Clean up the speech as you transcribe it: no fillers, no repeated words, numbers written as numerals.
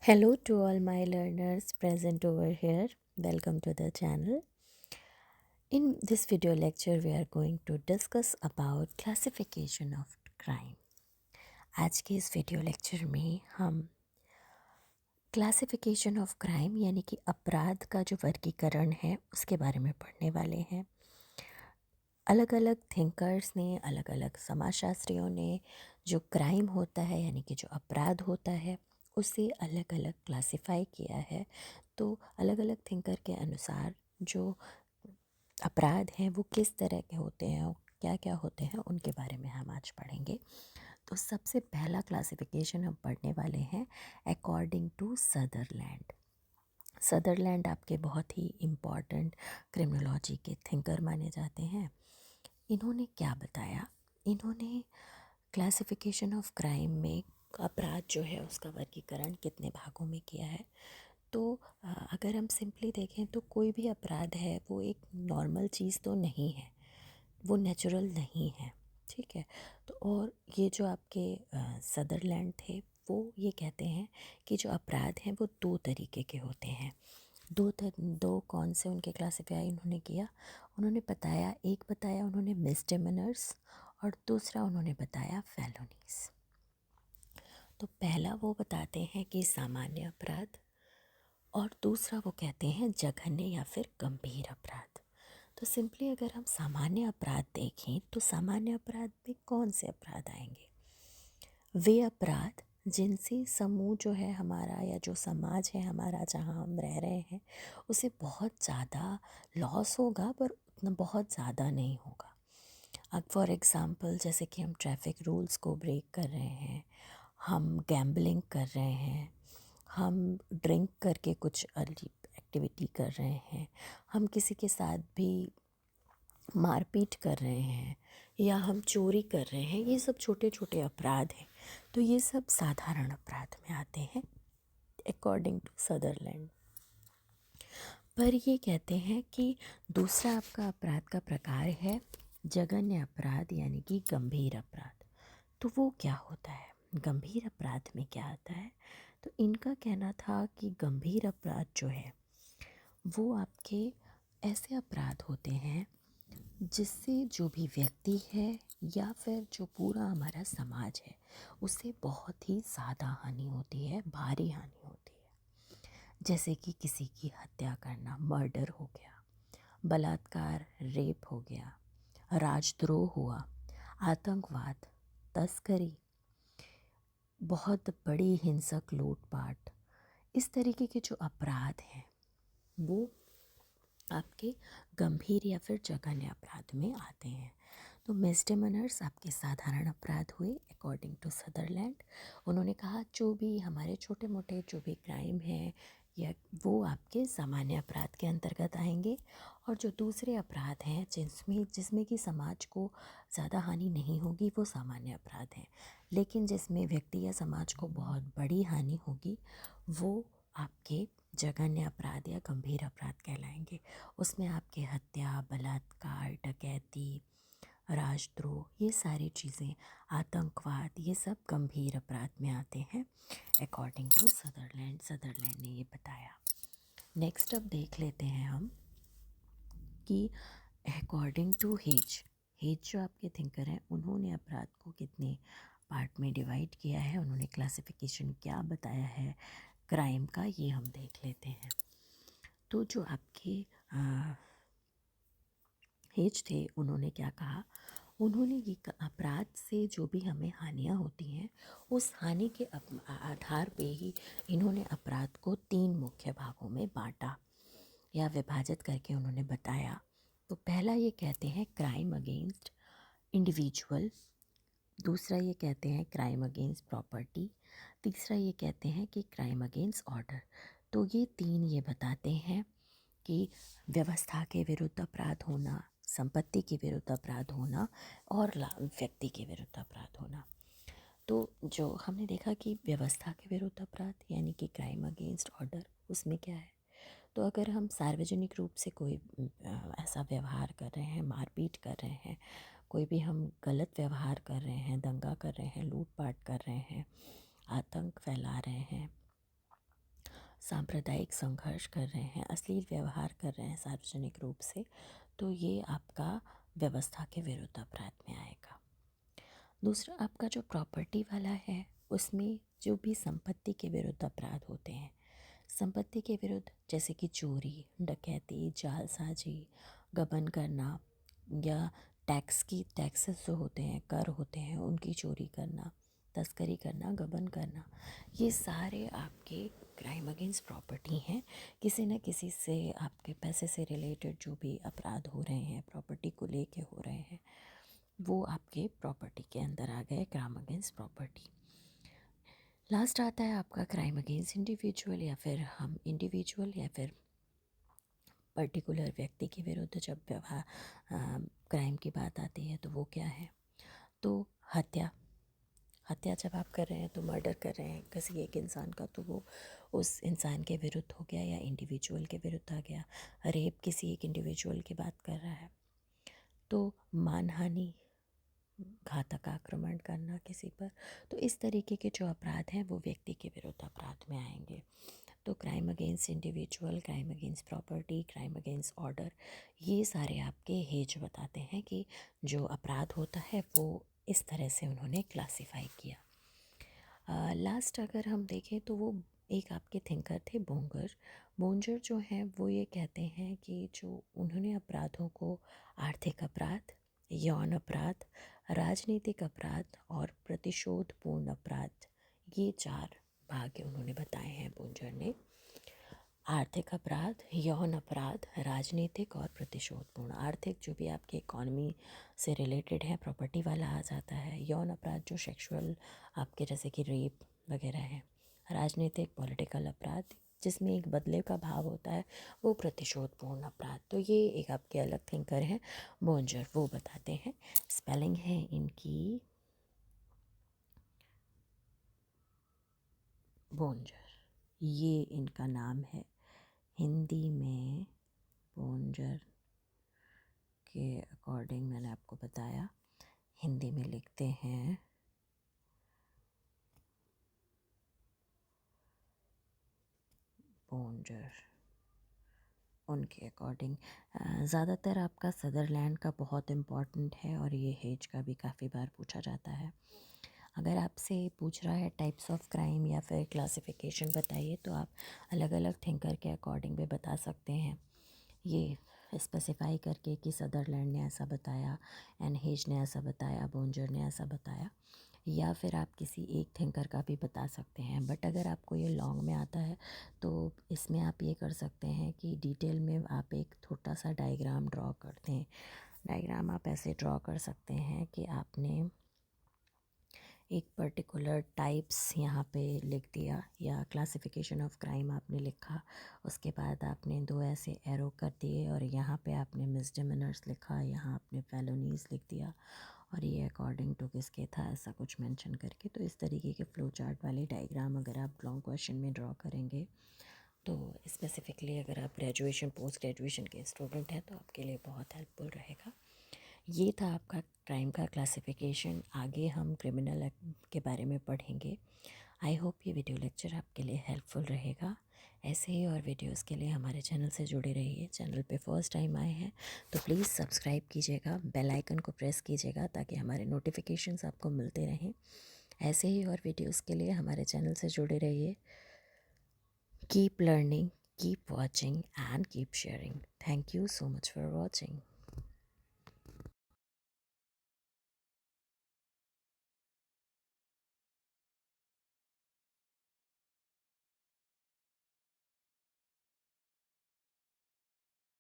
Hello to all my learners present over here. Welcome to the channel. In this video lecture, we are going to discuss about classification of crime. आज के इस video lecture में हम classification of crime यानी कि अपराध का जो वर्गीकरण है उसके बारे में पढ़ने वाले हैं। अलग अलग थिंकर्स ने, अलग अलग समाजशास्त्रियों ने जो क्राइम होता है यानी कि जो अपराध होता है उसे अलग अलग क्लासिफाई किया है। तो अलग अलग थिंकर के अनुसार जो अपराध हैं वो किस तरह के होते हैं और क्या क्या होते हैं उनके बारे में हम आज पढ़ेंगे। तो सबसे पहला क्लासिफिकेशन हम पढ़ने वाले हैं अकॉर्डिंग टू सदरलैंड। सदरलैंड आपके बहुत ही इम्पॉर्टेंट क्रिमिनोलॉजी के थिंकर माने जाते हैं। इन्होंने क्या बताया? इन्होंने क्लासिफिकेशन ऑफ क्राइम में अपराध जो है उसका वर्गीकरण कितने भागों में किया है। तो अगर हम सिंपली देखें तो कोई भी अपराध है वो एक नॉर्मल चीज़ तो नहीं है, वो नेचुरल नहीं है, ठीक है। तो और ये जो आपके सदरलैंड थे वो ये कहते हैं कि जो अपराध हैं वो दो तरीके के होते हैं। दो कौन से उनके क्लासिफाई उन्होंने किया? उन्होंने बताया, एक बताया उन्होंने मिसडेमिनर्स और दूसरा उन्होंने बताया फेलोनीज। तो पहला वो बताते हैं कि सामान्य अपराध और दूसरा वो कहते हैं जघन्य या फिर गंभीर अपराध। तो सिंपली अगर हम सामान्य अपराध देखें तो सामान्य अपराध में कौन से अपराध आएंगे? वे अपराध जिनसे समूह जो है हमारा या जो समाज है हमारा जहाँ हम रह रहे हैं उसे बहुत ज़्यादा लॉस होगा पर उतना बहुत ज़्यादा नहीं होगा। अब फॉर एग्ज़ाम्पल जैसे कि हम ट्रैफिक रूल्स को ब्रेक कर रहे हैं, हम गैम्बलिंग कर रहे हैं, हम ड्रिंक करके कुछ एक्टिविटी कर रहे हैं, हम किसी के साथ भी मारपीट कर रहे हैं या हम चोरी कर रहे हैं, ये सब छोटे छोटे अपराध हैं। तो ये सब साधारण अपराध में आते हैं अकॉर्डिंग टू सदरलैंड। पर ये कहते हैं कि दूसरा आपका अपराध का प्रकार है जघन्य अपराध यानी कि गंभीर अपराध। तो वो क्या होता है? गंभीर अपराध में क्या आता है? तो इनका कहना था कि गंभीर अपराध जो है वो आपके ऐसे अपराध होते हैं जिससे जो भी व्यक्ति है या फिर जो पूरा हमारा समाज है उसे बहुत ही ज़्यादा हानि होती है, भारी हानि होती है। जैसे कि किसी की हत्या करना, मर्डर हो गया, बलात्कार, रेप हो गया, राजद्रोह हुआ, आतंकवाद, तस्करी, बहुत बड़ी हिंसक लूटपाट, इस तरीके के जो अपराध हैं वो आपके गंभीर या फिर जघन्य अपराध में आते हैं। तो मिसडेमिनर्स आपके साधारण अपराध हुए अकॉर्डिंग टू सदरलैंड। उन्होंने कहा जो भी हमारे छोटे मोटे जो भी क्राइम हैं या वो आपके सामान्य अपराध के अंतर्गत आएंगे। और जो दूसरे अपराध हैं जिसमें कि समाज को ज़्यादा हानि नहीं होगी वो सामान्य अपराध हैं, लेकिन जिसमें व्यक्ति या समाज को बहुत बड़ी हानि होगी वो आपके जघन्य अपराध या गंभीर अपराध कहलाएंगे। उसमें आपके हत्या, बलात्कार, डकैती, राजद्रोह, ये सारी चीज़ें, आतंकवाद, ये सब गंभीर अपराध में आते हैं अकॉर्डिंग टू सदरलैंड। सदरलैंड ने ये बताया। नेक्स्ट अब देख लेते हैं हम कि अकॉर्डिंग टू हेज, हेज जो आपके थिंकर हैं उन्होंने अपराध को कितने पार्ट में डिवाइड किया है, उन्होंने क्लासिफिकेशन क्या बताया है क्राइम का, ये हम देख लेते हैं। तो जो आपके हेज थे उन्होंने क्या कहा? उन्होंने ये अपराध से जो भी हमें हानियाँ होती हैं उस हानि के आधार पे ही इन्होंने अपराध को 3 मुख्य भागों में बांटा या विभाजित करके उन्होंने बताया। तो पहला ये कहते हैं क्राइम अगेंस्ट इंडिविजुअल, दूसरा ये कहते हैं क्राइम अगेंस्ट प्रॉपर्टी, तीसरा ये कहते हैं कि क्राइम अगेंस्ट ऑर्डर। तो ये 3 ये बताते हैं कि व्यवस्था के विरुद्ध अपराध होना, संपत्ति के विरुद्ध अपराध होना और व्यक्ति के विरुद्ध अपराध होना। तो जो हमने देखा कि व्यवस्था के विरुद्ध अपराध यानी कि क्राइम अगेंस्ट ऑर्डर, उसमें क्या है? तो अगर हम सार्वजनिक रूप से कोई ऐसा व्यवहार कर रहे हैं, मारपीट कर रहे हैं, कोई भी हम गलत व्यवहार कर रहे हैं, दंगा कर रहे हैं, लूटपाट कर रहे हैं, आतंक फैला रहे हैं, सांप्रदायिक संघर्ष कर रहे हैं, अश्लील व्यवहार कर रहे हैं सार्वजनिक रूप से, तो ये आपका व्यवस्था के विरुद्ध अपराध में आएगा। दूसरा आपका जो प्रॉपर्टी वाला है, उसमें जो भी संपत्ति के विरुद्ध अपराध होते हैं, संपत्ति के विरुद्ध जैसे कि चोरी, डकैती, जालसाजी, गबन करना, या टैक्सेस जो होते हैं, कर होते हैं, उनकी चोरी करना, तस्करी करना, गबन करना, ये सारे आपके क्राइम अगेंस्ट प्रॉपर्टी हैं। किसी न किसी से आपके पैसे से रिलेटेड जो भी अपराध हो रहे हैं, प्रॉपर्टी को लेके हो रहे हैं, वो आपके प्रॉपर्टी के अंदर आ गए, क्राइम अगेंस्ट प्रॉपर्टी। लास्ट आता है आपका क्राइम अगेंस्ट इंडिविजुअल, या फिर हम इंडिविजुअल या फिर पर्टिकुलर व्यक्ति के विरुद्ध जब व्यवहार क्राइम की बात आती है तो वो क्या है। तो हत्या हत्या जब आप कर रहे हैं तो मर्डर कर रहे हैं किसी एक इंसान का, तो वो उस इंसान के विरुद्ध हो गया या इंडिविजुअल के विरुद्ध आ गया। रेप किसी एक इंडिविजुअल की बात कर रहा है। तो मानहानि, घातक आक्रमण करना किसी पर, तो इस तरीके के जो अपराध हैं वो व्यक्ति के विरुद्ध अपराध में आएंगे। तो crime against individual, crime against property, crime against order, ये सारे आपके हेज बताते हैं कि जो अपराध होता है वो इस तरह से उन्होंने क्लासिफाई किया। लास्ट अगर हम देखें तो वो एक आपके थिंकर थे बोंजर जो हैं वो ये कहते हैं कि जो उन्होंने अपराधों को आर्थिक अपराध, यौन अपराध, राजनीतिक अपराध और प्रतिशोधपूर्ण अपराध, ये 4 भाग उन्होंने बताए हैं बोंजर ने। आर्थिक अपराध, यौन अपराध, राजनीतिक और प्रतिशोधपूर्ण। आर्थिक जो भी आपकी इकॉनमी से रिलेटेड है, प्रॉपर्टी वाला आ जाता है। यौन अपराध जो सेक्सुअल आपके जैसे कि रेप वगैरह हैं। राजनीतिक, पॉलिटिकल अपराध जिसमें एक बदले का भाव होता है, वो प्रतिशोधपूर्ण अपराध। तो ये एक आपके अलग थिंकर हैं बोंजर, वो बताते हैं। स्पेलिंग है इनकी बोंजर, ये इनका नाम है। हिंदी में बोंजर के अकॉर्डिंग मैंने आपको बताया, हिंदी में लिखते हैं बोंजर। उनके अकॉर्डिंग ज़्यादातर आपका सदरलैंड का बहुत इम्पॉर्टेंट है और ये हेज का भी काफ़ी बार पूछा जाता है। अगर आपसे पूछ रहा है टाइप्स ऑफ क्राइम या फिर क्लासिफिकेशन बताइए, तो आप अलग अलग थिंकर के अकॉर्डिंग भी बता सकते हैं। ये स्पेसिफाई करके कि सदरलैंड ने ऐसा बताया, एन हेज ने ऐसा बताया, बोंजर ने ऐसा बताया, या फिर आप किसी एक थिंकर का भी बता सकते हैं। बट अगर आपको ये लॉन्ग में आता है तो इसमें आप ये कर सकते हैं कि डिटेल में आप एक छोटा सा डायग्राम ड्रॉ कर दें। डायग्राम आप ऐसे ड्रॉ कर सकते हैं कि आपने एक पर्टिकुलर टाइप्स यहाँ पे लिख दिया, या क्लासिफिकेशन ऑफ क्राइम आपने लिखा, उसके बाद आपने 2 ऐसे एरो कर दिए और यहाँ पे आपने मिसडिमिनर्स लिखा, यहाँ आपने फेलोनीज लिख दिया, और ये अकॉर्डिंग टू किसके था ऐसा कुछ मेंशन करके। तो इस तरीके के फ्लो चार्ट वाले डायग्राम अगर आप लॉन्ग क्वेश्चन में ड्रॉ करेंगे, तो स्पेसिफिकली अगर आप ग्रेजुएशन पोस्ट ग्रेजुएशन के स्टूडेंट हैं तो आपके लिए बहुत हेल्पफुल रहेगा। ये था आपका क्राइम का क्लासिफिकेशन। आगे हम क्रिमिनल एक्ट के बारे में पढ़ेंगे। आई होप ये वीडियो लेक्चर आपके लिए हेल्पफुल रहेगा। ऐसे ही और वीडियोस के लिए हमारे चैनल से जुड़े रहिए। चैनल पे फर्स्ट टाइम आए हैं तो प्लीज़ सब्सक्राइब कीजिएगा, बेल आइकन को प्रेस कीजिएगा ताकि हमारे नोटिफिकेशंस आपको मिलते रहें। ऐसे ही और वीडियोस के लिए हमारे चैनल से जुड़े रहिए। Keep learning, keep watching and keep sharing. Thank you so much for watching.